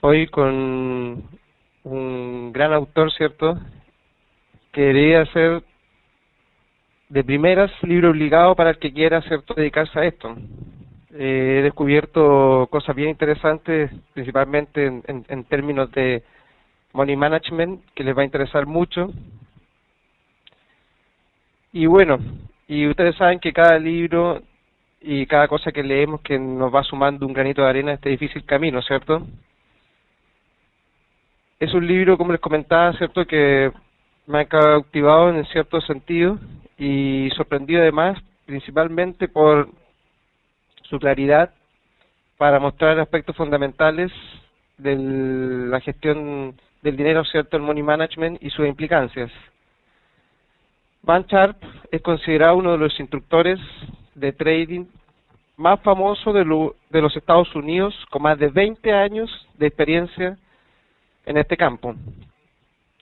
hoy con un gran autor, ¿cierto? Que debería ser de primeras libro obligado para el que quiera, ¿cierto?, dedicarse a esto. He descubierto cosas bien interesantes, principalmente en términos de money management, que les va a interesar mucho. Y bueno, y ustedes saben que cada libro y cada cosa que leemos que nos va sumando un granito de arena a este difícil camino, ¿cierto? Es un libro, como les comentaba, ¿cierto?, que me ha cautivado en cierto sentido y sorprendido además, principalmente por su claridad para mostrar aspectos fundamentales de la gestión del dinero, ¿cierto?, el money management y sus implicancias. Van Sharp es considerado uno de los instructores de trading más famosos de los Estados Unidos, con más de 20 años de experiencia en este campo.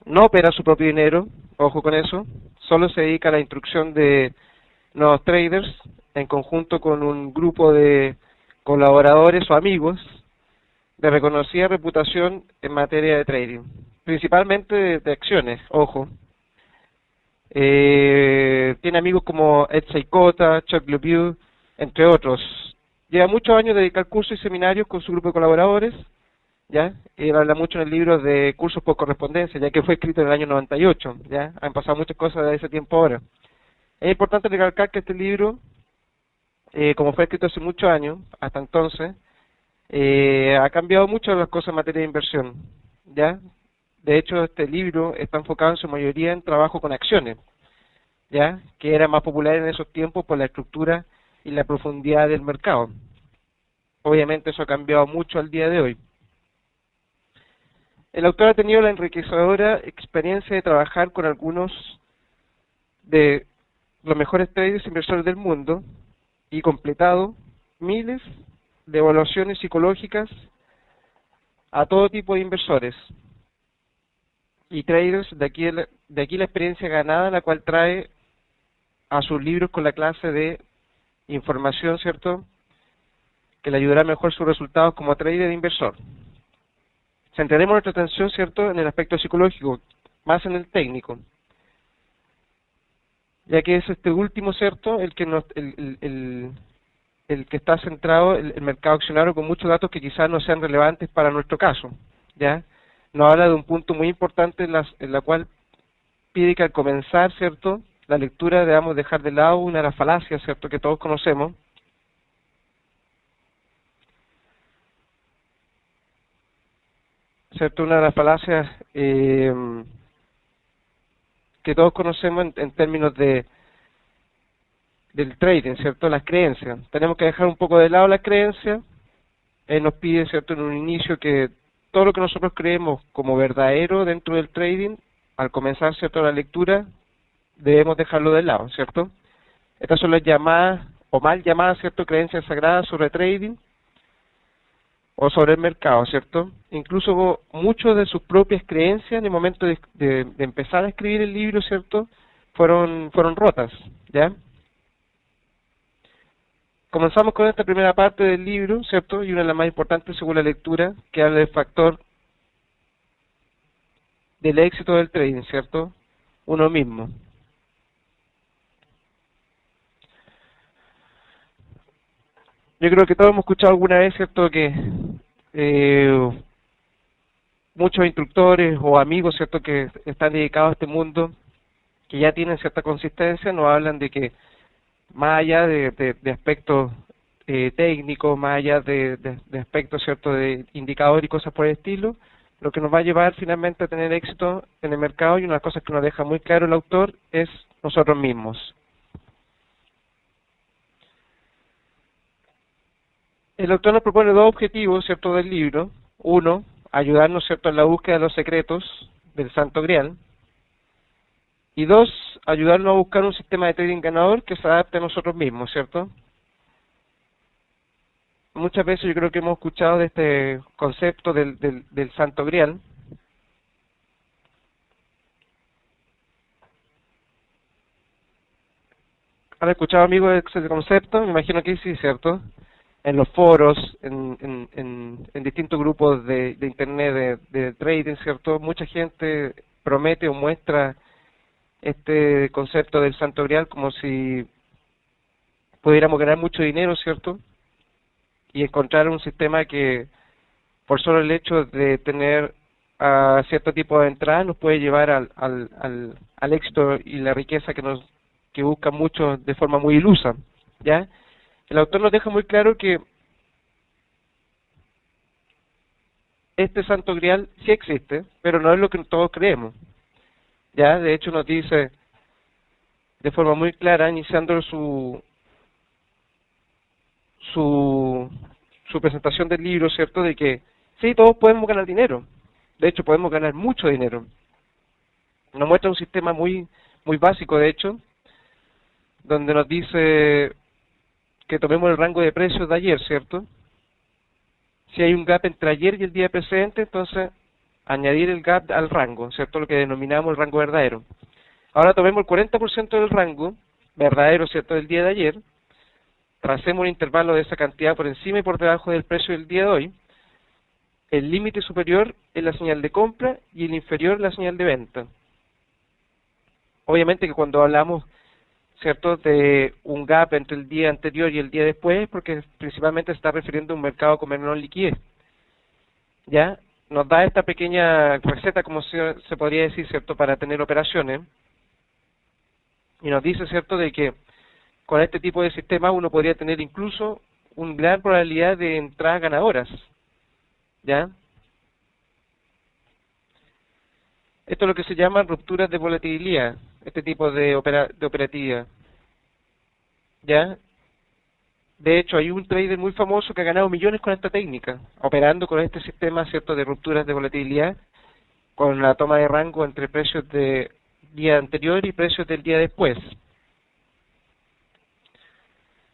No opera su propio dinero, ojo con eso, solo se dedica a la instrucción de nuevos traders en conjunto con un grupo de colaboradores o amigos de reconocida reputación en materia de trading, principalmente de acciones, ojo. Tiene amigos como Ed Seykota, Chuck LeBeau, entre otros. Lleva muchos años de dedicar cursos y seminarios con su grupo de colaboradores, ¿ya? Él habla mucho en el libro de cursos por correspondencia, ya que fue escrito en el año 98, ¿ya? Han pasado muchas cosas de ese tiempo ahora. Es importante recalcar que este libro, como fue escrito hace muchos años, hasta entonces, ha cambiado mucho las cosas en materia de inversión, ¿ya? De hecho, este libro está enfocado en su mayoría en trabajo con acciones, ¿ya? Que era más popular en esos tiempos por la estructura y la profundidad del mercado. Obviamente eso ha cambiado mucho al día de hoy. El autor ha tenido la enriquecedora experiencia de trabajar con algunos de los mejores traders inversores del mundo y completado miles de evaluaciones psicológicas a todo tipo de inversores y traders. De aquí la experiencia ganada, la cual trae a sus libros con la clase de información, ¿cierto?, que le ayudará a mejorar sus resultados como trader e inversor. Centraremos nuestra atención, ¿cierto?, en el aspecto psicológico, más en el técnico, ya que es este último, ¿cierto?, el que el que está centrado en el mercado accionario, con muchos datos que quizás no sean relevantes para nuestro caso, ¿ya? Nos habla de un punto muy importante en la cual pide que al comenzar, ¿cierto?, la lectura debamos dejar de lado una de las falacias, ¿cierto?, que todos conocemos, ¿cierto?, una de las falacias que todos conocemos en términos del trading, ¿cierto?, las creencias. Tenemos que dejar un poco de lado las creencias. Él nos pide, ¿cierto?, en un inicio que todo lo que nosotros creemos como verdadero dentro del trading, al comenzar, ¿cierto?, la lectura, debemos dejarlo de lado, ¿cierto? Estas son las llamadas, o mal llamadas, ¿cierto?, creencias sagradas sobre trading o sobre el mercado, ¿cierto? Incluso muchos de sus propias creencias en el momento de empezar a escribir el libro, ¿cierto?, fueron rotas, ¿ya? Comenzamos con esta primera parte del libro, ¿cierto? Y una de las más importantes según la lectura, que habla del factor del éxito del trading, ¿cierto? Uno mismo. Yo creo que todos hemos escuchado alguna vez, ¿cierto?, que eh, muchos instructores o amigos, ¿cierto?, que están dedicados a este mundo, que ya tienen cierta consistencia, nos hablan de que más allá de aspectos técnicos, más allá de aspectos, ¿cierto?, de indicadores y cosas por el estilo, lo que nos va a llevar finalmente a tener éxito en el mercado, y una de las cosas que nos deja muy claro el autor, es nosotros mismos. El autor nos propone dos objetivos, ¿cierto?, del libro. Uno, ayudarnos, ¿cierto?, en la búsqueda de los secretos del Santo Grial. Y dos, ayudarnos a buscar un sistema de trading ganador que se adapte a nosotros mismos, ¿cierto? Muchas veces yo creo que hemos escuchado de este concepto del Santo Grial. ¿Han escuchado, amigos, de ese concepto? Me imagino que sí, ¿cierto? en los foros, en distintos grupos de internet de trading, ¿cierto? Mucha gente promete o muestra este concepto del Santo Grial como si pudiéramos ganar mucho dinero, ¿cierto? Y encontrar un sistema que, por solo el hecho de tener cierto tipo de entrada, nos puede llevar al éxito y la riqueza que buscan muchos de forma muy ilusa, ¿ya? El autor nos deja muy claro que este Santo Grial sí existe, pero no es lo que todos creemos, ¿ya? De hecho nos dice de forma muy clara, iniciando su, su presentación del libro, ¿cierto? De que sí, todos podemos ganar dinero. De hecho, podemos ganar mucho dinero. Nos muestra un sistema muy básico, de hecho, donde nos dice que tomemos el rango de precios de ayer, ¿cierto? Si hay un gap entre ayer y el día precedente, entonces añadir el gap al rango, ¿cierto? Lo que denominamos el rango verdadero. Ahora tomemos el 40% del rango verdadero, ¿cierto?, del día de ayer, tracemos un intervalo de esa cantidad por encima y por debajo del precio del día de hoy. El límite superior es la señal de compra y el inferior es la señal de venta. Obviamente que cuando hablamos, ¿cierto?, de un gap entre el día anterior y el día después, porque principalmente se está refiriendo a un mercado con menor liquidez. ¿Ya? Nos da esta pequeña receta, como se podría decir, ¿cierto?, para tener operaciones. Y nos dice, ¿cierto?, de que con este tipo de sistema uno podría tener incluso una gran probabilidad de entradas ganadoras. ¿Ya? Esto es lo que se llama rupturas de volatilidad, este tipo de operatividad. ¿Ya? De hecho, hay un trader muy famoso que ha ganado millones con esta técnica, operando con este sistema, ¿cierto?, de rupturas de volatilidad, con la toma de rango entre precios del día anterior y precios del día después.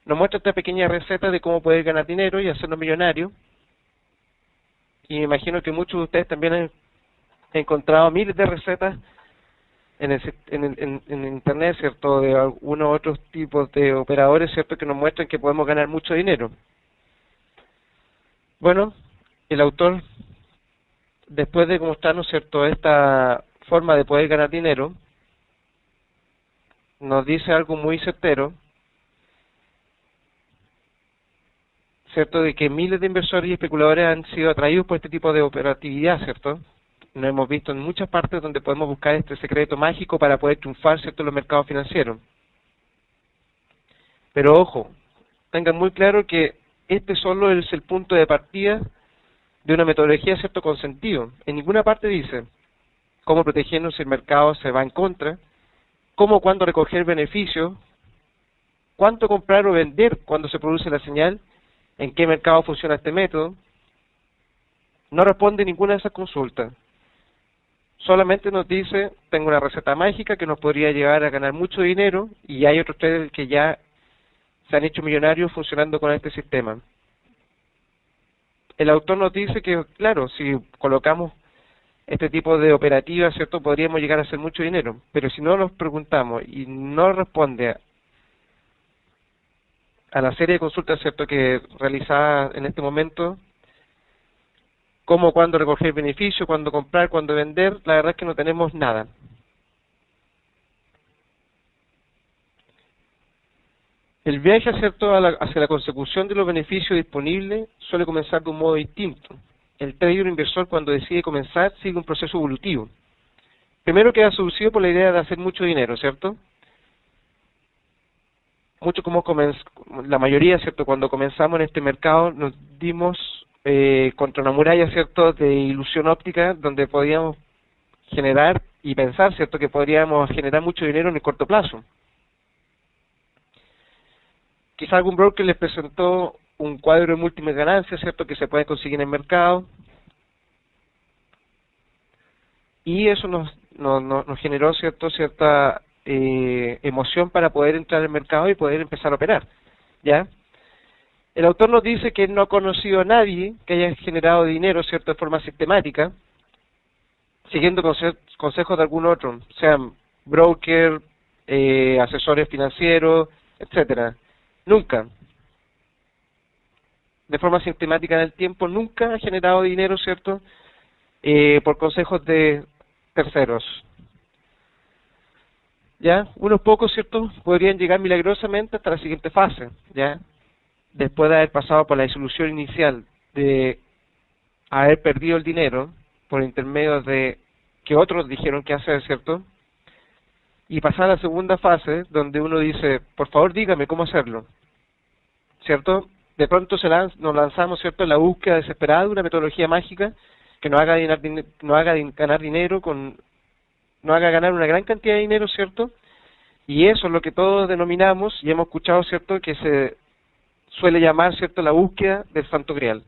Nos muestra esta pequeña receta de cómo poder ganar dinero y hacernos millonarios. Y me imagino que muchos de ustedes también han encontrado miles de recetas en internet, ¿cierto?, de algunos otros tipos de operadores, ¿cierto?, que nos muestran que podemos ganar mucho dinero. Bueno, el autor, después de mostrarnos, ¿cierto?, esta forma de poder ganar dinero, nos dice algo muy certero, ¿cierto?, de que miles de inversores y especuladores han sido atraídos por este tipo de operatividad, ¿cierto? Lo hemos visto en muchas partes donde podemos buscar este secreto mágico para poder triunfar, ¿cierto?, en los mercados financieros. Pero ojo, tengan muy claro que este solo es el punto de partida de una metodología, ¿cierto?, con sentido. En ninguna parte dice cómo protegernos si el mercado se va en contra, cómo, cuándo recoger beneficios, cuánto comprar o vender cuando se produce la señal, en qué mercado funciona este método. No responde ninguna de esas consultas. Solamente nos dice, tengo una receta mágica que nos podría llevar a ganar mucho dinero, y hay otros traders que ya se han hecho millonarios funcionando con este sistema. El autor nos dice que, claro, si colocamos este tipo de operativas, ¿cierto?, podríamos llegar a hacer mucho dinero, pero si no nos preguntamos y no responde a la serie de consultas, ¿cierto?, que realizada en este momento, cómo, cuándo recoger beneficio, cuándo comprar, cuándo vender, la verdad es que no tenemos nada. El viaje, ¿cierto?, hacia la consecución de los beneficios disponibles suele comenzar de un modo distinto. El trader inversor, cuando decide comenzar, sigue un proceso evolutivo. Primero queda seducido por la idea de hacer mucho dinero, ¿cierto? Mucho como la mayoría, ¿cierto?, cuando comenzamos en este mercado nos dimos contra una muralla, ¿cierto?, de ilusión óptica, donde podíamos generar y pensar, ¿cierto?, que podríamos generar mucho dinero en el corto plazo. Quizá algún broker les presentó un cuadro de múltiples ganancias, ¿cierto?, que se puede conseguir en el mercado, y eso nos generó, ¿cierto?, cierta emoción para poder entrar al mercado y poder empezar a operar, ¿ya? El autor nos dice que no ha conocido a nadie que haya generado dinero, ¿cierto?, de forma sistemática, siguiendo consejos de algún otro, sean broker, asesores financieros, etcétera. Nunca. de forma sistemática en el tiempo, nunca ha generado dinero, ¿cierto?, por consejos de terceros. ¿Ya? Unos pocos, ¿cierto?, podrían llegar milagrosamente hasta la siguiente fase, ¿ya? Después de haber pasado por la disolución inicial, de haber perdido el dinero por intermedio de que otros dijeron qué hacer, ¿cierto?, y pasar a la segunda fase, donde uno dice, por favor dígame cómo hacerlo, ¿cierto? De pronto nos lanzamos, ¿cierto?, en la búsqueda desesperada de una metodología mágica que nos haga ganar dinero, nos haga ganar una gran cantidad de dinero, ¿cierto? Y eso es lo que todos denominamos, y hemos escuchado, ¿cierto?, que se suele llamar, ¿cierto?, la búsqueda del Santo Grial.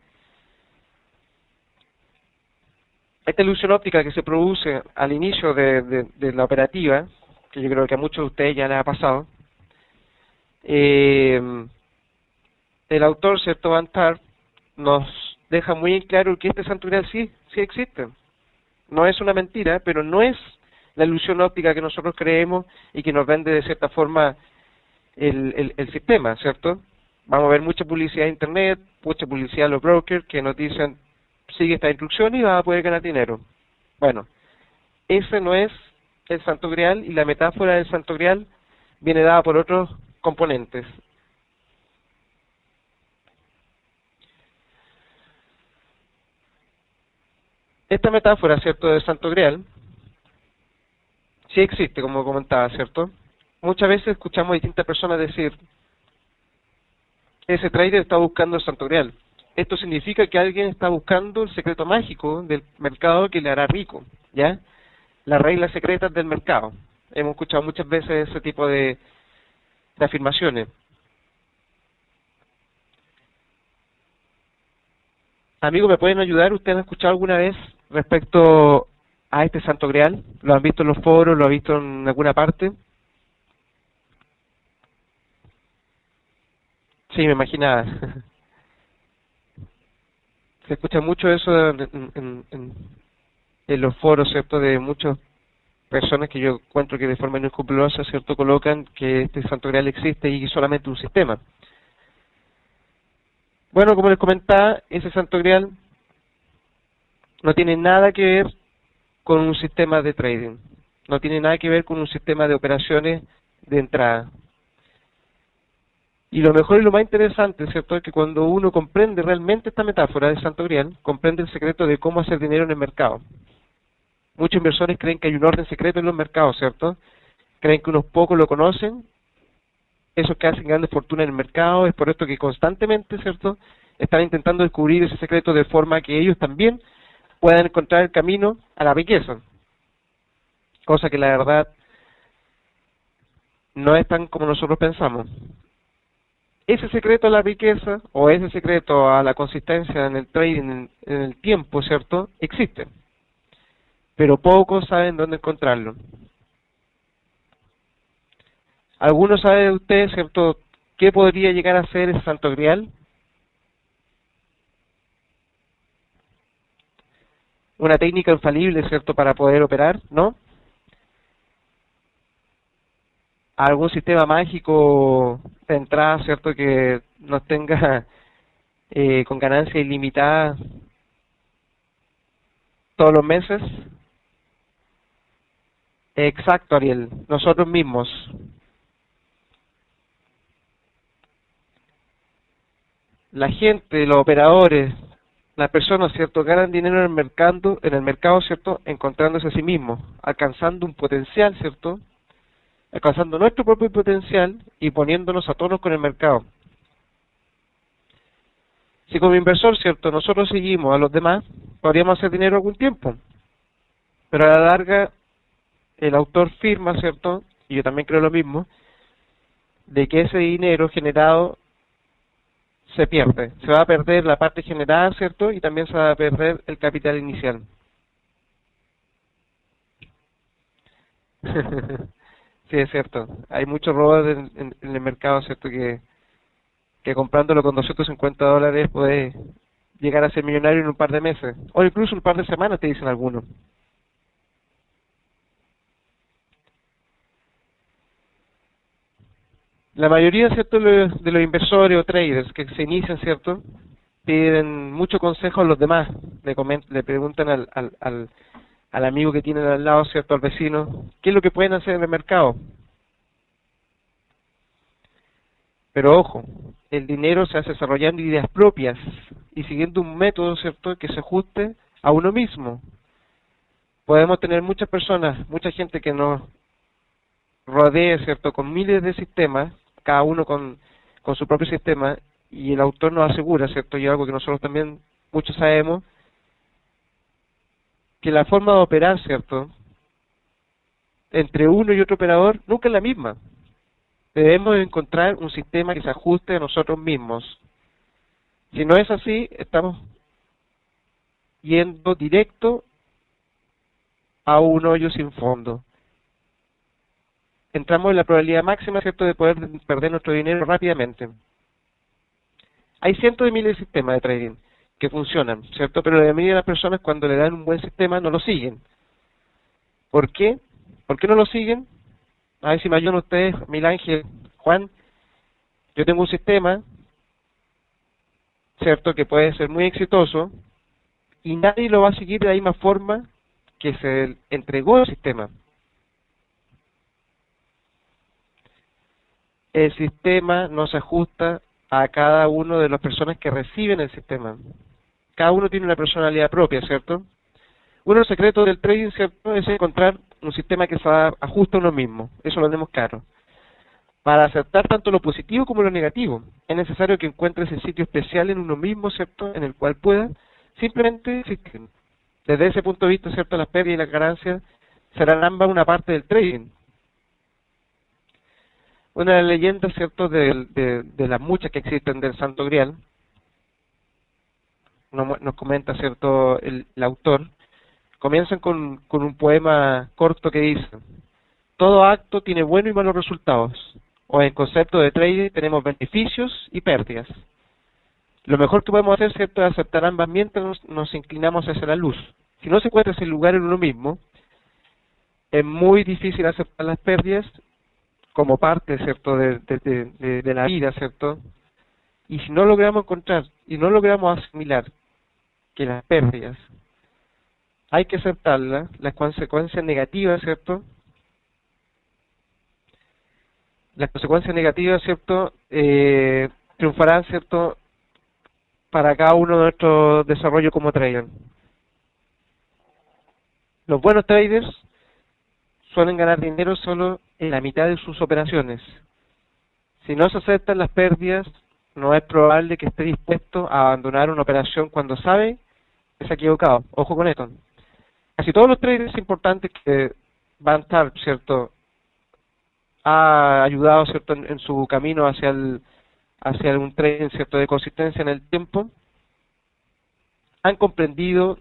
Esta ilusión óptica que se produce al inicio de la operativa, que yo creo que a muchos de ustedes ya les ha pasado, el autor, ¿cierto?, Van Tarp, nos deja muy en claro que este Santo Grial sí existe. No es una mentira, pero no es la ilusión óptica que nosotros creemos y que nos vende de cierta forma el sistema, ¿cierto? Vamos a ver mucha publicidad en internet, mucha publicidad en los brokers que nos dicen, sigue esta instrucción y vas a poder ganar dinero. Bueno, ese no es el Santo Grial, y la metáfora del Santo Grial viene dada por otros componentes. Esta metáfora, ¿cierto?, del Santo Grial sí existe, como comentaba, ¿cierto? Muchas veces escuchamos a distintas personas decir, ese trader está buscando el Santo Grial. Esto significa que alguien está buscando el secreto mágico del mercado que le hará rico, ¿ya? Las reglas secretas del mercado. Hemos escuchado muchas veces ese tipo de afirmaciones. Amigos, ¿me pueden ayudar? ¿Ustedes han escuchado alguna vez respecto a este Santo Grial? ¿Lo han visto en los foros? ¿Lo han visto en alguna parte? Sí, me imaginaba. Se escucha mucho eso en los foros, ¿cierto?, de muchas personas que yo encuentro que de forma inescrupulosa, ¿cierto?, colocan que este Santo Grial existe y solamente un sistema. Bueno, como les comentaba, ese Santo Grial no tiene nada que ver con un sistema de trading, no tiene nada que ver con un sistema de operaciones de entrada. Y lo mejor y lo más interesante, ¿cierto?, es que cuando uno comprende realmente esta metáfora del Santo Grial, comprende el secreto de cómo hacer dinero en el mercado. Muchos inversores creen que hay un orden secreto en los mercados, ¿cierto? Creen que unos pocos lo conocen, esos que hacen grandes fortunas en el mercado, es por esto que constantemente, ¿cierto?, están intentando descubrir ese secreto de forma que ellos también puedan encontrar el camino a la riqueza. Cosa que la verdad no es tan como nosotros pensamos. Ese secreto a la riqueza, o ese secreto a la consistencia en el trading, en el tiempo, ¿cierto?, existe. Pero pocos saben dónde encontrarlo. ¿Algunos saben de ustedes, ¿cierto?, qué podría llegar a ser el Santo Grial? Una técnica infalible, ¿cierto?, para poder operar, ¿no? Algún sistema mágico de entrada, ¿cierto?, que nos tenga con ganancia ilimitada todos los meses. Exacto, Ariel, nosotros mismos. La gente, los operadores, las personas, ¿cierto?, ganan dinero en el mercado, ¿cierto?, encontrándose a sí mismos, alcanzando un potencial, ¿cierto?, alcanzando nuestro propio potencial y poniéndonos a tonos con el mercado. Si como inversor, ¿cierto?, nosotros seguimos a los demás, podríamos hacer dinero algún tiempo, pero a la larga el autor firma, ¿cierto?, y yo también creo lo mismo, de que ese dinero generado se pierde, se va a perder la parte generada, ¿cierto?, y también se va a perder el capital inicial. Sí, es cierto, hay muchos robos en el mercado, ¿cierto?, que comprándolo con $250 puedes llegar a ser millonario en un par de meses, o incluso un par de semanas, te dicen algunos. La mayoría, ¿cierto?, de los inversores o traders que se inician, ¿cierto?, piden mucho consejo a los demás, le preguntan al amigo que tienen al lado, ¿cierto? Al vecino, ¿qué es lo que pueden hacer en el mercado? Pero ojo, el dinero se hace desarrollando ideas propias y siguiendo un método, ¿cierto?, que se ajuste a uno mismo. Podemos tener muchas personas, mucha gente que nos rodee, ¿cierto?, con miles de sistemas, cada uno con su propio sistema, y el autor nos asegura, ¿cierto?, y algo que nosotros también muchos sabemos, que la forma de operar, ¿cierto?, entre uno y otro operador nunca es la misma. Debemos encontrar un sistema que se ajuste a nosotros mismos. Si no es así, estamos yendo directo a un hoyo sin fondo. Entramos en la probabilidad máxima, ¿cierto?, de poder perder nuestro dinero rápidamente. Hay cientos de miles de sistemas de trading que funcionan, ¿cierto? Pero la mayoría de las personas, cuando le dan un buen sistema, no lo siguen. ¿Por qué? ¿Por qué no lo siguen? A ver si me ayudan ustedes, Mil Ángel, Juan. Yo tengo un sistema, ¿cierto?, que puede ser muy exitoso, y nadie lo va a seguir de la misma forma que se entregó el sistema. El sistema no se ajusta a cada uno de las personas que reciben el sistema. Cada uno tiene una personalidad propia, ¿cierto? Uno de los secretos del trading, ¿cierto?, es encontrar un sistema que se ajuste a uno mismo. Eso lo tenemos claro. Para aceptar tanto lo positivo como lo negativo, es necesario que encuentres el sitio especial en uno mismo, ¿cierto?, en el cual pueda simplemente existir. Desde ese punto de vista, ¿cierto?, las pérdidas y las ganancias serán ambas una parte del trading. Una de las leyendas, ¿cierto?, de las muchas que existen del Santo Grial, nos comenta, ¿cierto?, el autor, comienzan con un poema corto que dice: todo acto tiene buenos y malos resultados, o en concepto de trading tenemos beneficios y pérdidas. Lo mejor que podemos hacer, ¿cierto?, es aceptar ambas mientras nos inclinamos hacia la luz. Si no se encuentra ese lugar en uno mismo, es muy difícil aceptar las pérdidas como parte, ¿cierto?, de la vida, ¿cierto? Y si no logramos encontrar y no logramos asimilar que las pérdidas hay que aceptarlas, las consecuencias negativas, ¿cierto? Las consecuencias negativas, ¿cierto?, triunfarán, ¿cierto?, para cada uno de nuestros desarrollos como trader. Los buenos traders suelen ganar dinero solo en la mitad de sus operaciones. Si no se aceptan las pérdidas, no es probable que esté dispuesto a abandonar una operación cuando sabe que se ha equivocado. Ojo con esto. Casi todos los traders importantes que van a estar, ¿cierto?, ha ayudado, ¿cierto?, en su camino hacia un trading, ¿cierto?, de consistencia en el tiempo, han comprendido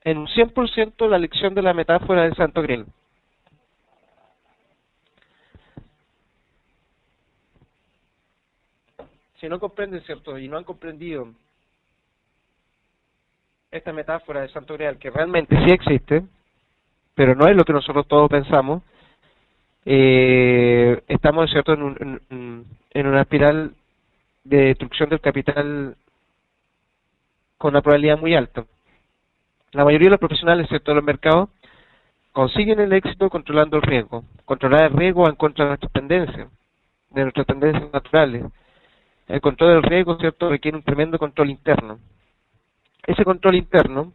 en un 100% la lección de la metáfora del Santo Grial. Si no comprenden, ¿cierto?, y no han comprendido esta metáfora del Santo Grial, que realmente sí existe, pero no es lo que nosotros todos pensamos, estamos, ¿cierto?, en una espiral de destrucción del capital con una probabilidad muy alta. La mayoría de los profesionales, ¿cierto?, de los mercados consiguen el éxito controlando el riesgo. Controlar el riesgo va en contra de nuestras tendencias naturales. El control del riesgo, ¿cierto?, requiere un tremendo control interno. Ese control interno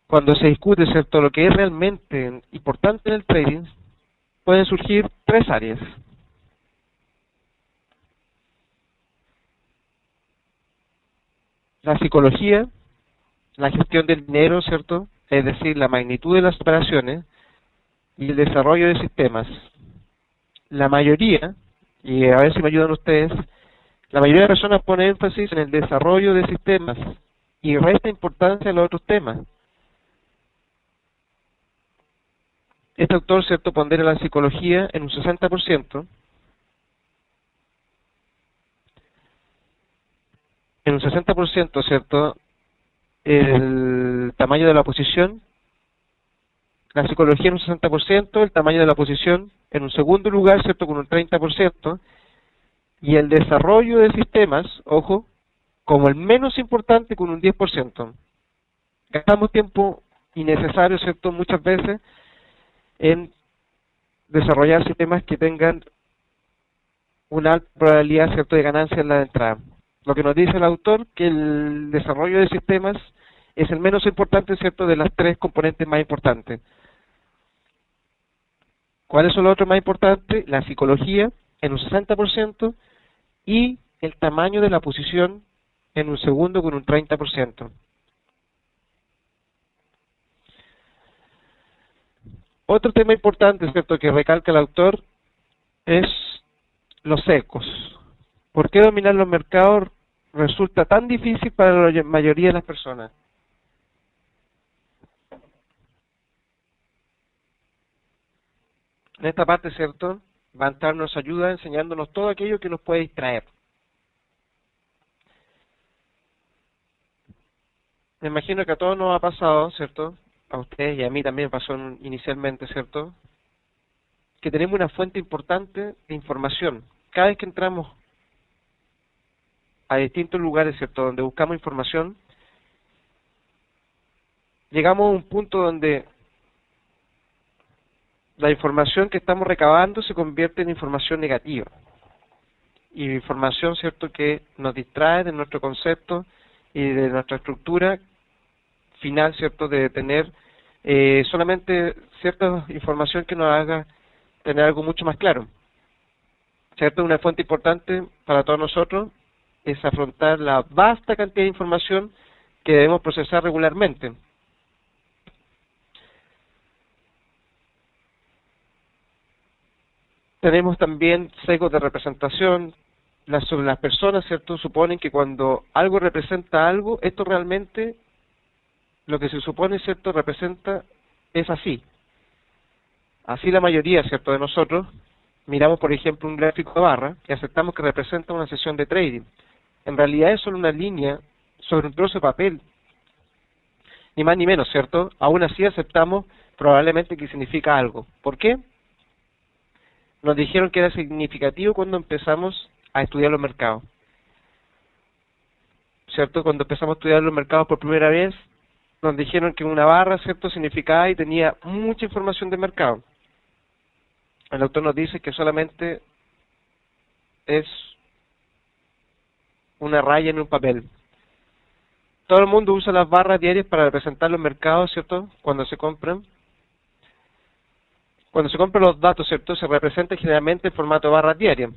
cuando se discute, ¿cierto?, lo que es realmente importante en el trading, pueden surgir tres áreas. La psicología, la gestión del dinero, ¿cierto?, es decir, la magnitud de las operaciones, y el desarrollo de sistemas. La mayoría, y a ver si me ayudan ustedes, la mayoría de personas pone énfasis en el desarrollo de sistemas y resta importancia a los otros temas. Este autor, ¿cierto?, pondera la psicología en un 60%, en un 60%, ¿cierto?, el tamaño de la posición, la psicología en un 60%, el tamaño de la posición en un segundo lugar, ¿cierto?, con un 30%, y el desarrollo de sistemas, ojo, como el menos importante con un 10%. Gastamos tiempo innecesario, ¿cierto?, muchas veces en desarrollar sistemas que tengan una alta probabilidad, ¿cierto?, de ganancia en la entrada. Lo que nos dice el autor, que el desarrollo de sistemas es el menos importante, ¿cierto?, de las tres componentes más importantes. ¿Cuáles son los otros más importantes? La psicología, en un 60%, y el tamaño de la posición, en un segundo, con un 30%. Otro tema importante, ¿cierto?, que recalca el autor, es los sesgos. ¿Por qué dominar los mercados resulta tan difícil para la mayoría de las personas? En esta parte, ¿cierto?, Bantar nos ayuda enseñándonos todo aquello que nos puede distraer. Me imagino que a todos nos ha pasado, ¿cierto?, a ustedes y a mí también pasó inicialmente, ¿cierto?, que tenemos una fuente importante de información. Cada vez que entramos a distintos lugares, ¿cierto?, donde buscamos información, llegamos a un punto donde la información que estamos recabando se convierte en información negativa. Y información, ¿cierto?, que nos distrae de nuestro concepto y de nuestra estructura final, ¿cierto?, de tener solamente cierta información que nos haga tener algo mucho más claro. ¿Cierto? Una fuente importante para todos nosotros es afrontar la vasta cantidad de información que debemos procesar regularmente. Tenemos también sesgos de representación. Las personas, ¿cierto?, suponen que cuando algo representa algo, esto realmente, lo que se supone, ¿cierto?, representa, es así. Así la mayoría, ¿cierto?, de nosotros miramos, por ejemplo, un gráfico de barra y aceptamos que representa una sesión de trading. En realidad es solo una línea sobre un trozo de papel, ni más ni menos, ¿cierto? Aún así aceptamos probablemente que significa algo. ¿Por qué? Nos dijeron que era significativo cuando empezamos a estudiar los mercados, ¿cierto? Cuando empezamos a estudiar los mercados por primera vez, nos dijeron que una barra, ¿cierto?, significaba y tenía mucha información de mercado. El autor nos dice que solamente es una raya en un papel. Todo el mundo usa las barras diarias para representar los mercados, ¿cierto?, cuando se compran. Cuando se compran los datos, ¿cierto?, se representa generalmente en formato de barras diarias.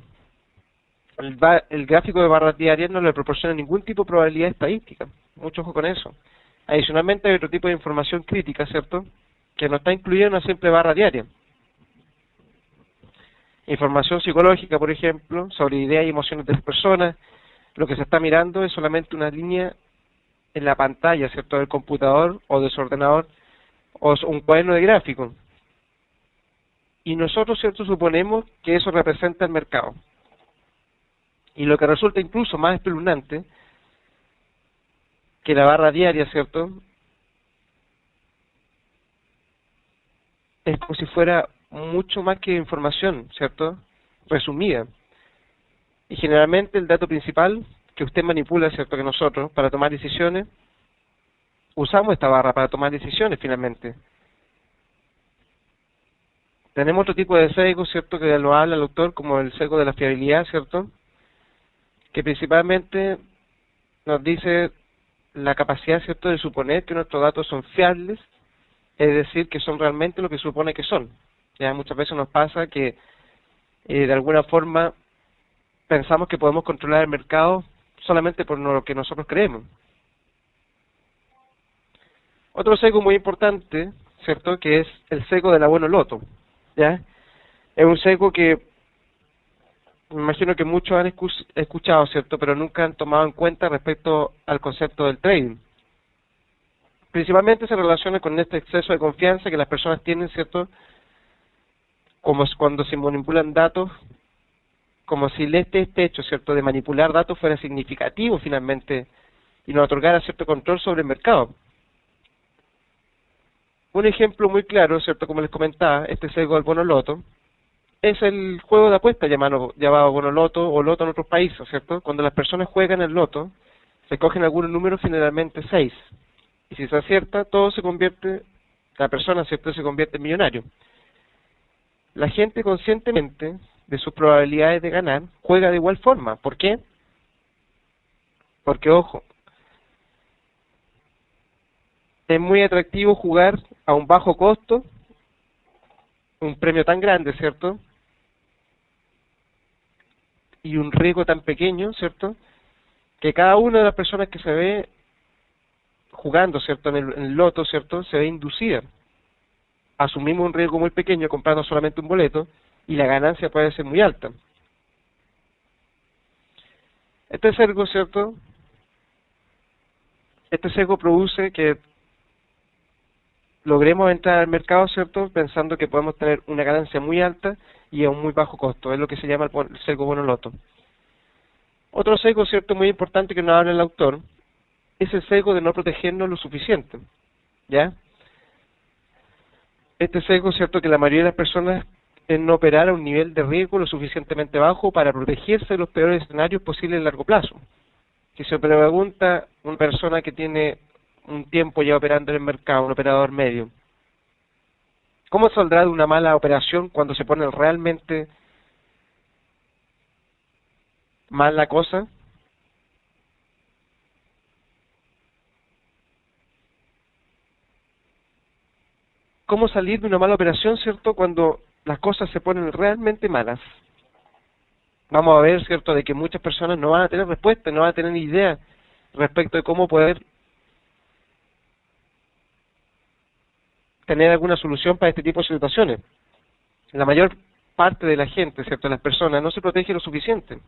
El gráfico de barras diarias no le proporciona ningún tipo de probabilidad estadística. Mucho ojo con eso. Adicionalmente hay otro tipo de información crítica, ¿cierto?, que no está incluida en una simple barra diaria. Información psicológica, por ejemplo, sobre ideas y emociones de las personas. Lo que se está mirando es solamente una línea en la pantalla, ¿cierto?, del computador o de su ordenador, o un cuaderno de gráficos. Y nosotros, ¿cierto?, suponemos que eso representa el mercado. Y lo que resulta incluso más espeluznante, que la barra diaria, ¿cierto?, es como si fuera mucho más que información, ¿cierto?, resumida. Y generalmente el dato principal que usted manipula, ¿cierto?, que nosotros, para tomar decisiones, usamos esta barra para tomar decisiones finalmente. Tenemos otro tipo de sesgo, ¿cierto?, que lo habla el autor, como el sesgo de la fiabilidad, ¿cierto?, que principalmente nos dice la capacidad, ¿cierto?, de suponer que nuestros datos son fiables, es decir, que son realmente lo que supone que son. Ya muchas veces nos pasa que de alguna forma pensamos que podemos controlar el mercado solamente por lo que nosotros creemos. Otro sesgo muy importante, ¿cierto?, que es el sesgo del abono loto. ¿Ya? Es un sesgo que me imagino que muchos han escuchado, ¿cierto?, pero nunca han tomado en cuenta respecto al concepto del trading. Principalmente se relaciona con este exceso de confianza que las personas tienen, ¿cierto?, como cuando se manipulan datos, como si este hecho, ¿cierto?, de manipular datos fuera significativo finalmente y nos otorgara cierto control sobre el mercado. Un ejemplo muy claro, ¿cierto?, como les comentaba, este sesgo del bono loto, es el juego de apuesta llamado bueno, loto o loto en otros países, ¿cierto? Cuando las personas juegan el loto, se cogen algunos números, generalmente 6. Y si se acierta, la persona, ¿cierto?, se convierte en millonario. La gente conscientemente de sus probabilidades de ganar juega de igual forma. ¿Por qué? Porque, ojo, es muy atractivo jugar a un bajo costo un premio tan grande, ¿cierto? Y un riesgo tan pequeño, ¿cierto? Que cada una de las personas que se ve jugando, ¿cierto?, en el loto, ¿cierto?, se ve inducida. Asumimos un riesgo muy pequeño comprando solamente un boleto y la ganancia puede ser muy alta. Este sesgo, ¿cierto? Este sesgo produce que logremos entrar al mercado, ¿cierto?, pensando que podemos tener una ganancia muy alta y a un muy bajo costo. Es lo que se llama el sesgo bono loto. Otro sesgo, ¿cierto?, muy importante que nos habla el autor, es el sesgo de no protegernos lo suficiente, ¿ya? Este sesgo, ¿cierto?, que la mayoría de las personas es no operar a un nivel de riesgo lo suficientemente bajo para protegerse de los peores escenarios posibles a largo plazo. Si se pregunta una persona que tiene un tiempo ya operando en el mercado, un operador medio, ¿cómo saldrá de una mala operación cuando se pone realmente mal la cosa? ¿Cómo salir de una mala operación, cierto, cuando las cosas se ponen realmente malas? Vamos a ver, cierto, de que muchas personas no van a tener respuesta, no van a tener ni idea respecto de cómo poder tener alguna solución para este tipo de situaciones. La mayor parte de la gente, cierto, las personas, no se protege lo suficiente.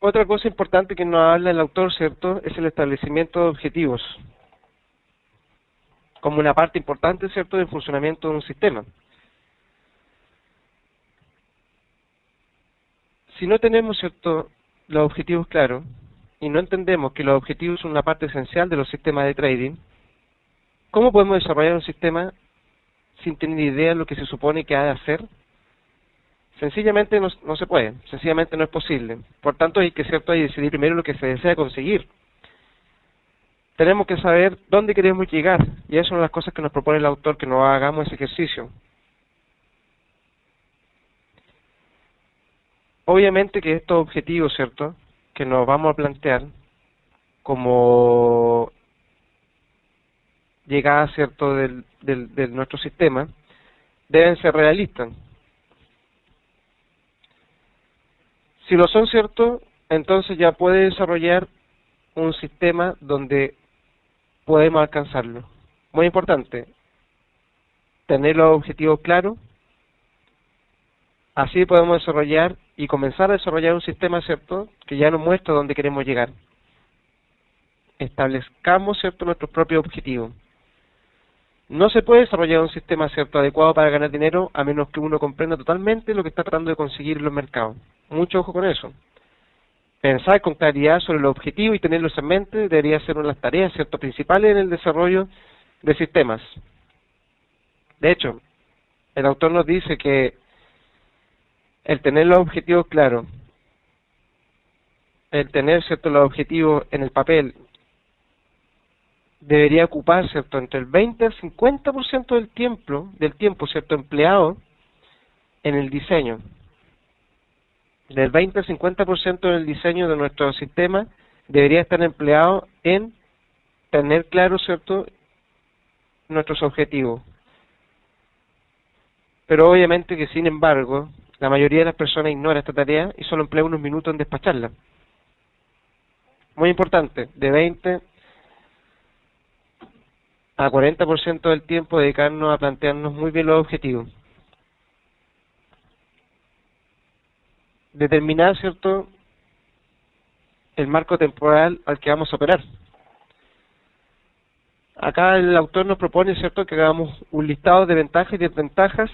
Otra cosa importante que nos habla el autor, cierto, es el establecimiento de objetivos, como una parte importante, cierto, del funcionamiento de un sistema. Si no tenemos, cierto, los objetivos claros, y no entendemos que los objetivos son una parte esencial de los sistemas de trading, ¿cómo podemos desarrollar un sistema sin tener idea de lo que se supone que ha de hacer? Sencillamente no se puede, sencillamente no es posible. Por tanto, hay que decidir primero lo que se desea conseguir. Tenemos que saber dónde queremos llegar, y eso es una de las cosas que nos propone el autor, que nos hagamos ese ejercicio. Obviamente que estos objetivos, ¿cierto?, que nos vamos a plantear como llegada, ¿cierto?, de nuestro sistema, deben ser realistas. Si lo son, ¿cierto?, entonces ya puede desarrollar un sistema donde podemos alcanzarlo. Muy importante, tener los objetivos claros, así podemos desarrollar y comenzar a desarrollar un sistema, ¿cierto?, que ya nos muestra dónde queremos llegar. Establezcamos, ¿cierto?, nuestros propios objetivos. No se puede desarrollar un sistema, ¿cierto?, adecuado para ganar dinero a menos que uno comprenda totalmente lo que está tratando de conseguir en los mercados. Mucho ojo con eso. Pensar con claridad sobre el objetivo y tenerlos en mente debería ser una de las tareas, ¿cierto?, principales en el desarrollo de sistemas. De hecho, el autor nos dice que el tener los objetivos claros, el tener, ¿cierto?, los objetivos en el papel, debería ocupar, ¿cierto?, entre el 20 al 50% del tiempo, ¿cierto?, empleado en el diseño. Del 20 al 50% del diseño de nuestro sistema debería estar empleado en tener claro, ¿cierto?, nuestros objetivos. Pero obviamente que, sin embargo, la mayoría de las personas ignora esta tarea y solo emplea unos minutos en despacharla. Muy importante, de 20 a 40% del tiempo dedicarnos a plantearnos muy bien los objetivos. Determinar, ¿cierto?, el marco temporal al que vamos a operar. Acá el autor nos propone, ¿cierto?, que hagamos un listado de ventajas y desventajas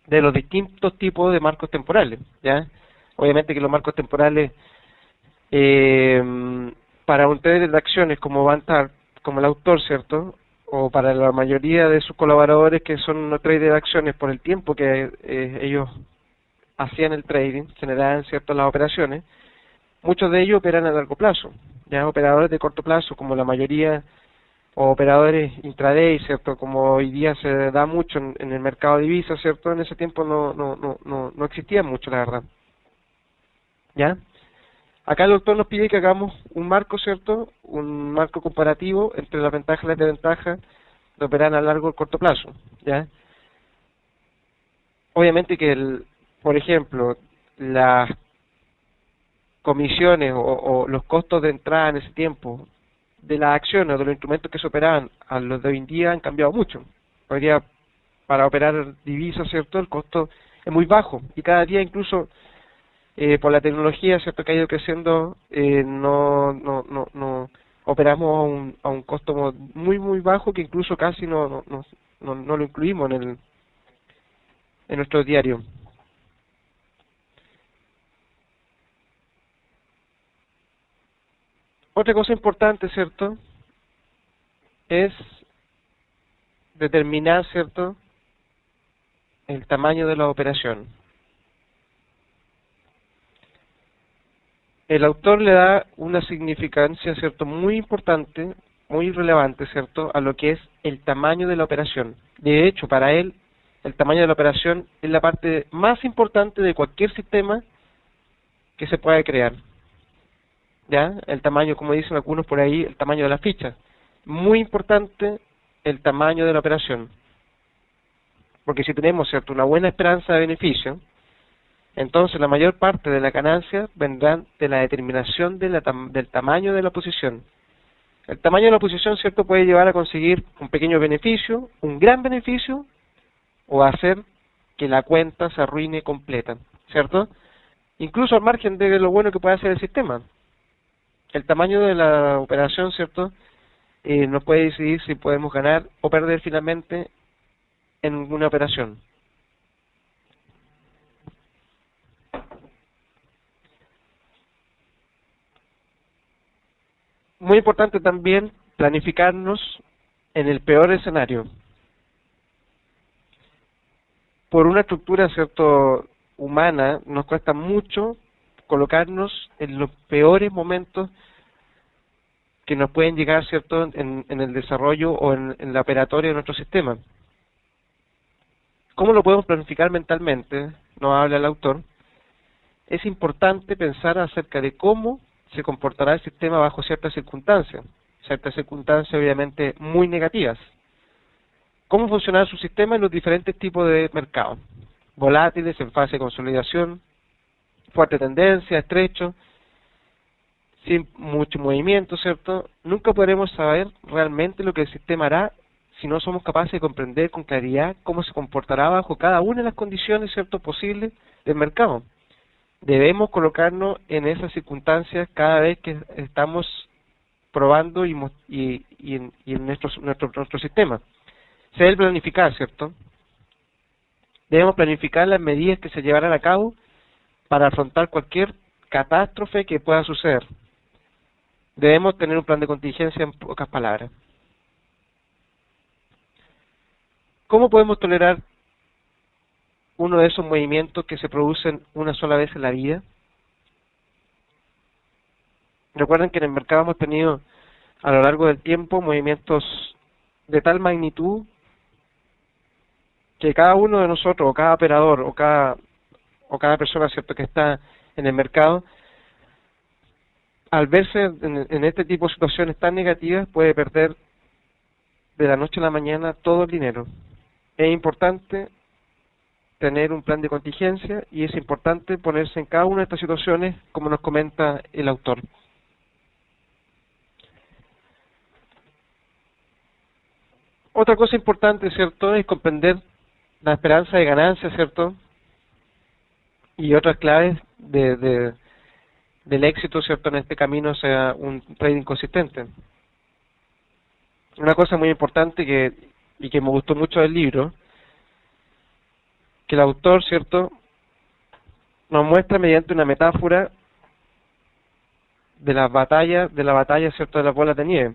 de los distintos tipos de marcos temporales, ¿ya? Obviamente que los marcos temporales para un trader de acciones como Van Tart, como el autor, ¿cierto? O para la mayoría de sus colaboradores que son unos traders de acciones, por el tiempo que ellos hacían el trading, generaban, ¿cierto?, las operaciones, muchos de ellos operan a largo plazo. Ya operadores de corto plazo, como la mayoría, o operadores intraday, ¿cierto?, como hoy día se da mucho en el mercado de divisas, ¿cierto? En ese tiempo no existían mucho, la verdad. ¿Ya? Acá el doctor nos pide que hagamos un marco, ¿cierto? Un marco comparativo entre las ventajas y las desventajas de operar a largo y corto plazo, ¿ya? Obviamente que, por ejemplo, las comisiones o los costos de entrada en ese tiempo de las acciones o de los instrumentos que se operaban a los de hoy en día han cambiado mucho. Hoy día, para operar divisas, ¿cierto?, el costo es muy bajo y cada día incluso por la tecnología, ¿cierto?, que ha ido creciendo, no operamos a un costo muy bajo que incluso casi no lo incluimos en nuestro diario. Otra cosa importante, ¿cierto?, es determinar, ¿cierto?, el tamaño de la operación. El autor le da una significancia, ¿cierto?, muy importante, muy relevante, ¿cierto?, a lo que es el tamaño de la operación. De hecho, para él, el tamaño de la operación es la parte más importante de cualquier sistema que se pueda crear. ¿Ya? El tamaño, como dicen algunos por ahí, el tamaño de la ficha. Muy importante el tamaño de la operación. Porque si tenemos, ¿cierto?, una buena esperanza de beneficio, entonces la mayor parte de la ganancia vendrán de la determinación del tamaño de la posición. El tamaño de la posición, ¿cierto?, puede llevar a conseguir un pequeño beneficio, un gran beneficio, o hacer que la cuenta se arruine completa, ¿cierto? Incluso al margen de lo bueno que pueda hacer el sistema. El tamaño de la operación, ¿cierto?, nos puede decidir si podemos ganar o perder finalmente en una operación. Muy importante también planificarnos en el peor escenario. Por una estructura, ¿cierto?, humana, nos cuesta mucho colocarnos en los peores momentos que nos pueden llegar, ¿cierto?, en el desarrollo o en la operatoria de nuestro sistema. ¿Cómo lo podemos planificar mentalmente? Nos habla el autor. Es importante pensar acerca de cómo se comportará el sistema bajo ciertas circunstancias obviamente muy negativas. ¿Cómo funcionará su sistema en los diferentes tipos de mercados? Volátiles, en fase de consolidación, fuerte tendencia, estrecho, sin mucho movimiento, ¿cierto? Nunca podremos saber realmente lo que el sistema hará si no somos capaces de comprender con claridad cómo se comportará bajo cada una de las condiciones, ¿cierto?, posibles del mercado. Debemos colocarnos en esas circunstancias cada vez que estamos probando y en nuestro sistema. Se debe planificar, ¿cierto? Debemos planificar las medidas que se llevarán a cabo para afrontar cualquier catástrofe que pueda suceder. Debemos tener un plan de contingencia, en pocas palabras. ¿Cómo podemos tolerar uno de esos movimientos que se producen una sola vez en la vida? Recuerden que en el mercado hemos tenido a lo largo del tiempo movimientos de tal magnitud que cada uno de nosotros, o cada operador, o cada persona, ¿cierto?, que está en el mercado, al verse en este tipo de situaciones tan negativas, puede perder de la noche a la mañana todo el dinero. Es importante tener un plan de contingencia y es importante ponerse en cada una de estas situaciones, como nos comenta el autor. Otra cosa importante, ¿cierto?, es comprender la esperanza de ganancia, ¿cierto?, y otras claves del éxito, ¿cierto?, en este camino sea un trading consistente. Una cosa muy importante y que me gustó mucho del libro, que el autor, ¿cierto?, nos muestra mediante una metáfora de la batalla, ¿cierto?, de las bolas de nieve.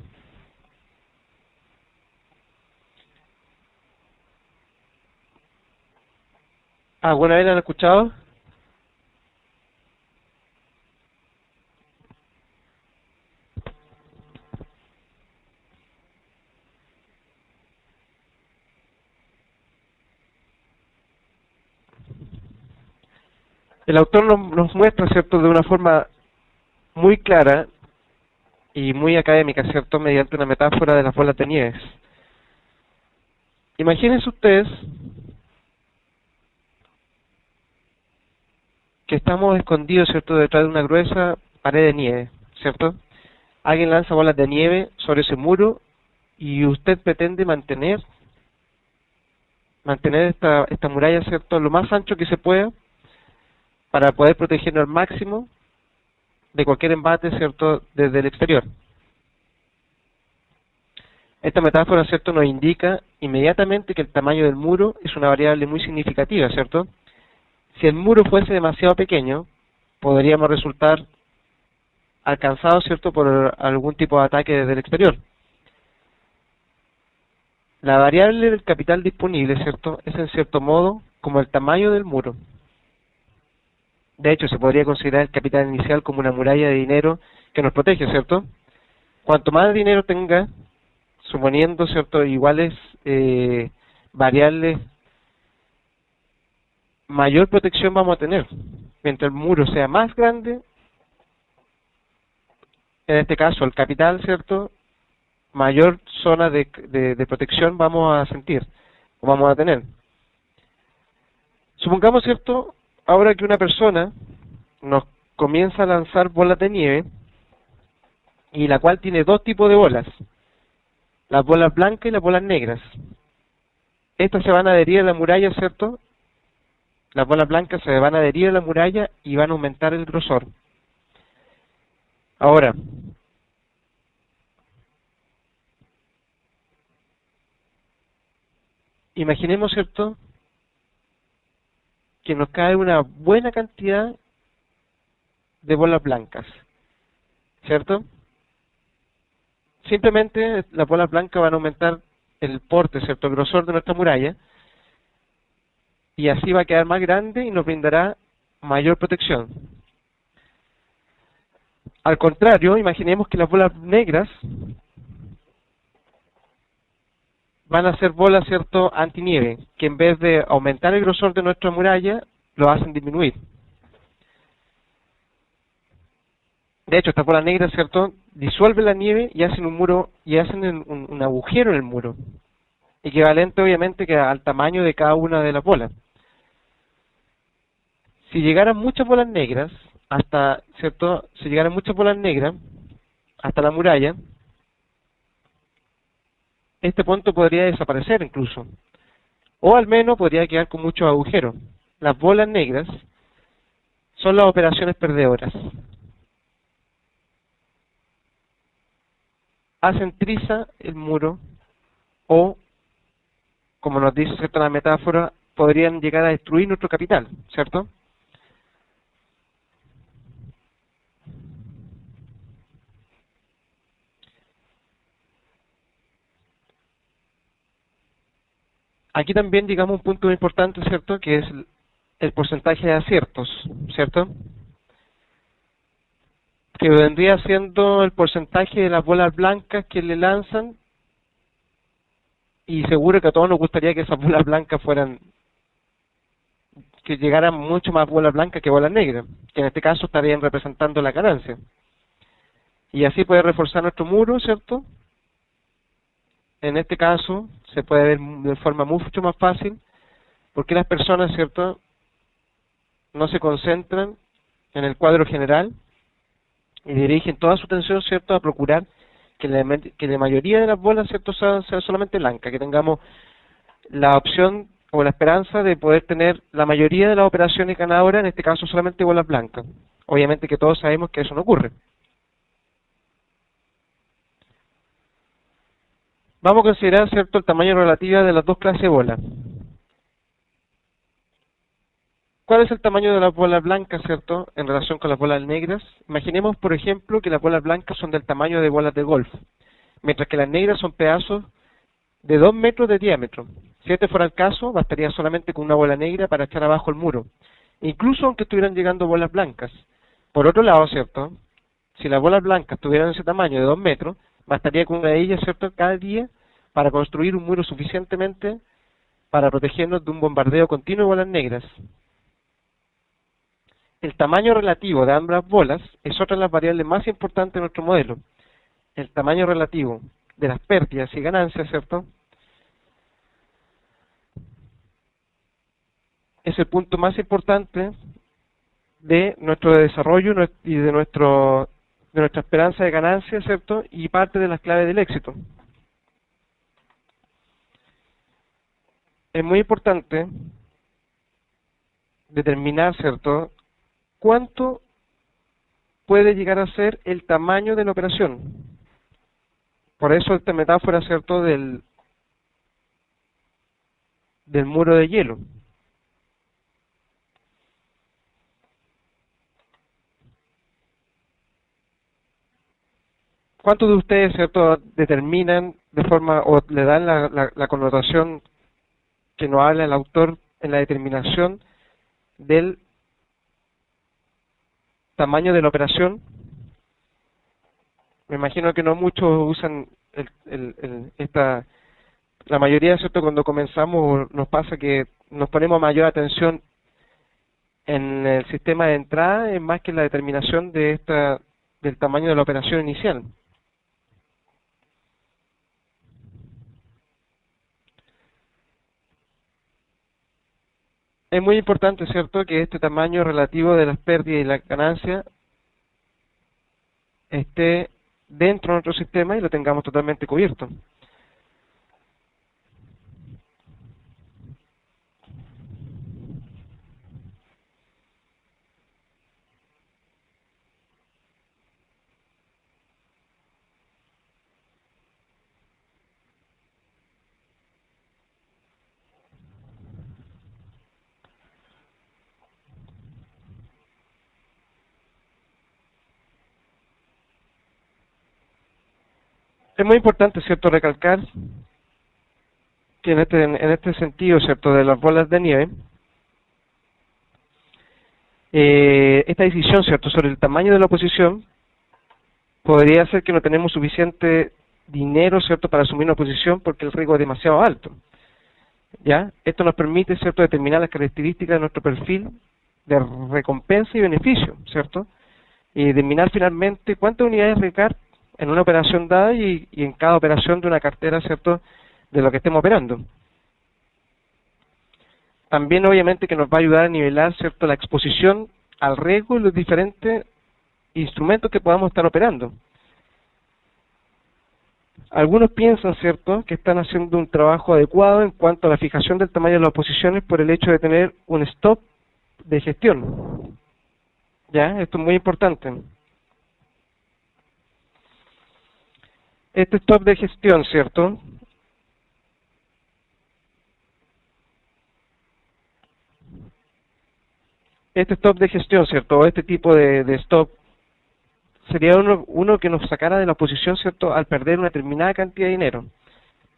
¿Alguna vez la han escuchado? El autor nos muestra, ¿cierto?, de una forma muy clara y muy académica, ¿cierto?, mediante una metáfora de las bolas de nieve. Imagínense ustedes que estamos escondidos, ¿cierto?, detrás de una gruesa pared de nieve, ¿cierto? Alguien lanza bolas de nieve sobre ese muro y usted pretende mantener esta muralla, ¿cierto?, lo más ancho que se pueda para poder protegernos al máximo de cualquier embate, ¿cierto?, desde el exterior. Esta metáfora, ¿cierto?, nos indica inmediatamente que el tamaño del muro es una variable muy significativa, ¿cierto? Si el muro fuese demasiado pequeño, podríamos resultar alcanzados, ¿cierto?, por algún tipo de ataque desde el exterior. La variable del capital disponible, ¿cierto?, es en cierto modo como el tamaño del muro. De hecho, se podría considerar el capital inicial como una muralla de dinero que nos protege, ¿cierto? Cuanto más dinero tenga, suponiendo, ¿cierto?, iguales variables, mayor protección vamos a tener. Mientras el muro sea más grande, en este caso el capital, ¿cierto?, mayor zona de protección vamos a sentir, o vamos a tener. Supongamos, ¿cierto?, ahora que una persona nos comienza a lanzar bolas de nieve, y la cual tiene dos tipos de bolas, las bolas blancas y las bolas negras. Estas se van a adherir a la muralla, ¿cierto? Las bolas blancas se van a adherir a la muralla y van a aumentar el grosor. Ahora, imaginemos, ¿cierto?, que nos cae una buena cantidad de bolas blancas, ¿cierto? Simplemente las bolas blancas van a aumentar el porte, ¿cierto?, el grosor de nuestra muralla, y así va a quedar más grande y nos brindará mayor protección. Al contrario, imaginemos que las bolas negras van a ser bolas, ¿cierto?, antinieve, que en vez de aumentar el grosor de nuestra muralla, lo hacen disminuir. De hecho, estas bolas negras, ¿cierto?, disuelven la nieve y hacen un muro, y hacen un agujero en el muro, equivalente obviamente que al tamaño de cada una de las bolas. Si llegaran muchas bolas negras, ¿cierto?, si llegaran muchas bolas negras hasta la muralla, este punto podría desaparecer incluso, o al menos podría quedar con muchos agujeros. Las bolas negras son las operaciones perdedoras. Hacen triza el muro, o, como nos dice, ¿cierto?, la metáfora, podrían llegar a destruir nuestro capital, ¿cierto? Aquí también, digamos, un punto muy importante, ¿cierto?, que es el porcentaje de aciertos, ¿cierto?, que vendría siendo el porcentaje de las bolas blancas que le lanzan, y seguro que a todos nos gustaría que esas bolas blancas que llegaran mucho más bolas blancas que bolas negras, que en este caso estarían representando la ganancia. Y así puede reforzar nuestro muro, ¿cierto? En este caso se puede ver de forma mucho más fácil porque las personas, ¿cierto?, no se concentran en el cuadro general y dirigen toda su atención, ¿cierto?, a procurar que la mayoría de las bolas, ¿cierto?, sea solamente blanca, que tengamos la opción o la esperanza de poder tener la mayoría de las operaciones ganadoras, en este caso solamente bolas blancas. Obviamente que todos sabemos que eso no ocurre. Vamos a considerar, ¿cierto?, el tamaño relativo de las dos clases de bolas. ¿Cuál es el tamaño de las bolas blancas, cierto, en relación con las bolas negras? Imaginemos, por ejemplo, que las bolas blancas son del tamaño de bolas de golf, mientras que las negras son pedazos de 2 metros de diámetro. Si este fuera el caso, bastaría solamente con una bola negra para echar abajo el muro, incluso aunque estuvieran llegando bolas blancas. Por otro lado, cierto, si las bolas blancas tuvieran ese tamaño de 2 metros, bastaría con una de ellas, cierto, cada día para construir un muro suficientemente para protegernos de un bombardeo continuo de bolas negras. El tamaño relativo de ambas bolas es otra de las variables más importantes de nuestro modelo. El tamaño relativo de las pérdidas y ganancias, ¿cierto?, es el punto más importante de nuestro desarrollo y de nuestra esperanza de ganancia, ¿cierto?, y parte de las claves del éxito. Es muy importante determinar, ¿cierto?, cuánto puede llegar a ser el tamaño de la operación. Por eso esta metáfora, ¿cierto?, del muro de hielo. ¿Cuántos de ustedes, cierto, determinan de forma o le dan la connotación que nos habla el autor en la determinación del tamaño de la operación? Me imagino que no muchos usan la mayoría, ¿cierto?, cuando comenzamos nos pasa que nos ponemos mayor atención en el sistema de entrada, es más que en la determinación del tamaño de la operación inicial. Es muy importante, ¿cierto?, que este tamaño relativo de las pérdidas y las ganancias esté dentro de nuestro sistema y lo tengamos totalmente cubierto. Es muy importante, ¿cierto?, recalcar que en este sentido, ¿cierto?, de las bolas de nieve, esta decisión, ¿cierto?, sobre el tamaño de la posición podría ser que no tenemos suficiente dinero, ¿cierto?, para asumir una posición porque el riesgo es demasiado alto. ¿Ya? Esto nos permite, ¿cierto?, determinar las características de nuestro perfil de recompensa y beneficio, ¿cierto?, y determinar finalmente cuántas unidades arriesgar en una operación dada y en cada operación de una cartera, ¿cierto?, de lo que estemos operando. También obviamente que nos va a ayudar a nivelar, ¿cierto?, la exposición al riesgo y los diferentes instrumentos que podamos estar operando. Algunos piensan, ¿cierto?, que están haciendo un trabajo adecuado en cuanto a la fijación del tamaño de las posiciones por el hecho de tener un stop de gestión. ¿Ya? Esto es muy importante. Este stop de gestión, ¿cierto?, ¿cierto?, este tipo de stop sería uno que nos sacara de la posición, ¿cierto?, al perder una determinada cantidad de dinero.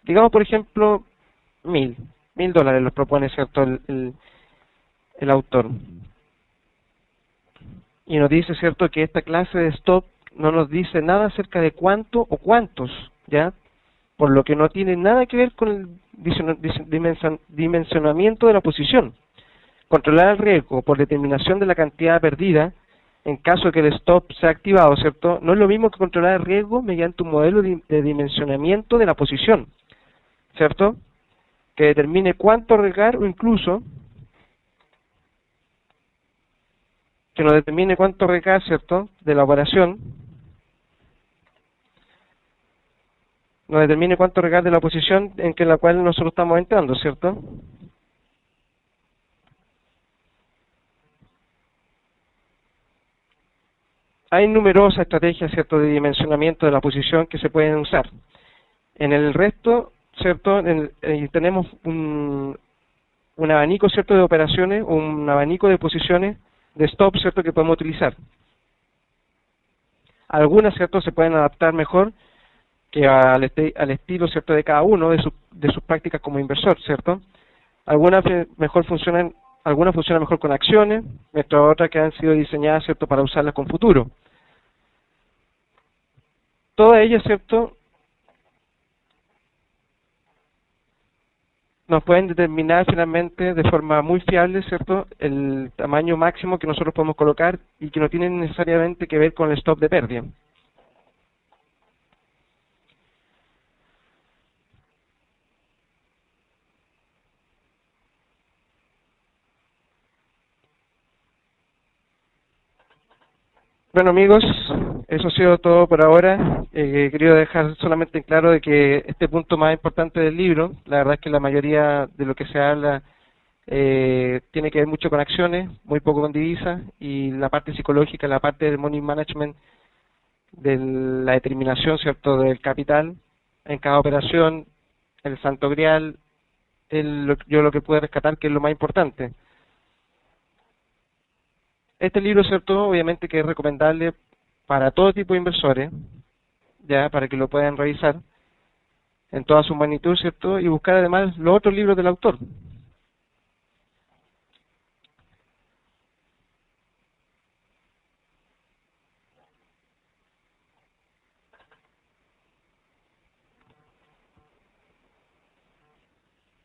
Digamos, por ejemplo, $1,000 los propone, ¿cierto?, el autor. Y nos dice, ¿cierto?, que esta clase de stop no nos dice nada acerca de cuánto o cuántos, ¿ya? Por lo que no tiene nada que ver con el dimensionamiento de la posición. Controlar el riesgo por determinación de la cantidad perdida en caso de que el stop sea activado, ¿cierto?, no es lo mismo que controlar el riesgo mediante un modelo de dimensionamiento de la posición, ¿cierto?, que determine cuánto arriesgar o incluso que nos determine cuánto arriesgar, ¿cierto?, de la operación, nos determine cuánto arriesgar de la posición en la cual nosotros estamos entrando, ¿cierto? Hay numerosas estrategias, ¿cierto?, de dimensionamiento de la posición que se pueden usar. En el resto, ¿cierto?, tenemos un abanico, ¿cierto?, de operaciones, un abanico de posiciones de stop, ¿cierto?, que podemos utilizar. Algunas, ¿cierto?, se pueden adaptar mejor que al estilo, ¿cierto?, de cada uno, de sus prácticas como inversor, ¿cierto? Algunas funcionan mejor con acciones, mientras otras que han sido diseñadas, ¿cierto?, para usarlas con futuro. Todas ellas, ¿cierto?, nos pueden determinar finalmente de forma muy fiable, ¿cierto?, el tamaño máximo que nosotros podemos colocar y que no tienen necesariamente que ver con el stop de pérdida. Bueno, amigos, eso ha sido todo por ahora. Quería dejar solamente en claro de que este punto más importante del libro, la verdad es que la mayoría de lo que se habla tiene que ver mucho con acciones, muy poco con divisas, y la parte psicológica, la parte del money management, de la determinación, ¿cierto?, del capital en cada operación, el santo grial, yo lo que puedo rescatar que es lo más importante. Este libro, ¿cierto?, obviamente que es recomendable para todo tipo de inversores, ya para que lo puedan revisar en toda su magnitud, ¿cierto?, y buscar además los otros libros del autor.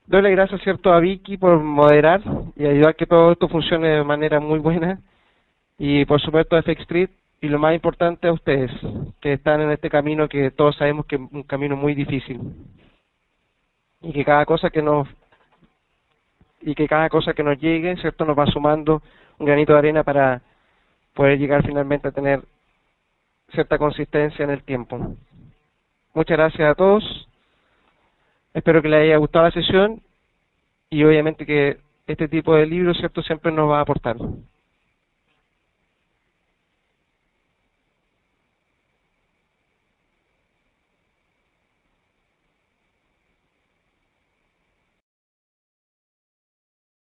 Doy las gracias, ¿cierto?, a Vicky por moderar y ayudar que todo esto funcione de manera muy buena, y por supuesto a FX Street, y lo más importante a ustedes, que están en este camino que todos sabemos que es un camino muy difícil, y que cada cosa que nos llegue, ¿cierto?, nos va sumando un granito de arena para poder llegar finalmente a tener cierta consistencia en el tiempo. Muchas gracias a todos, espero que les haya gustado la sesión, y obviamente que este tipo de libros, ¿cierto?, siempre nos va a aportar.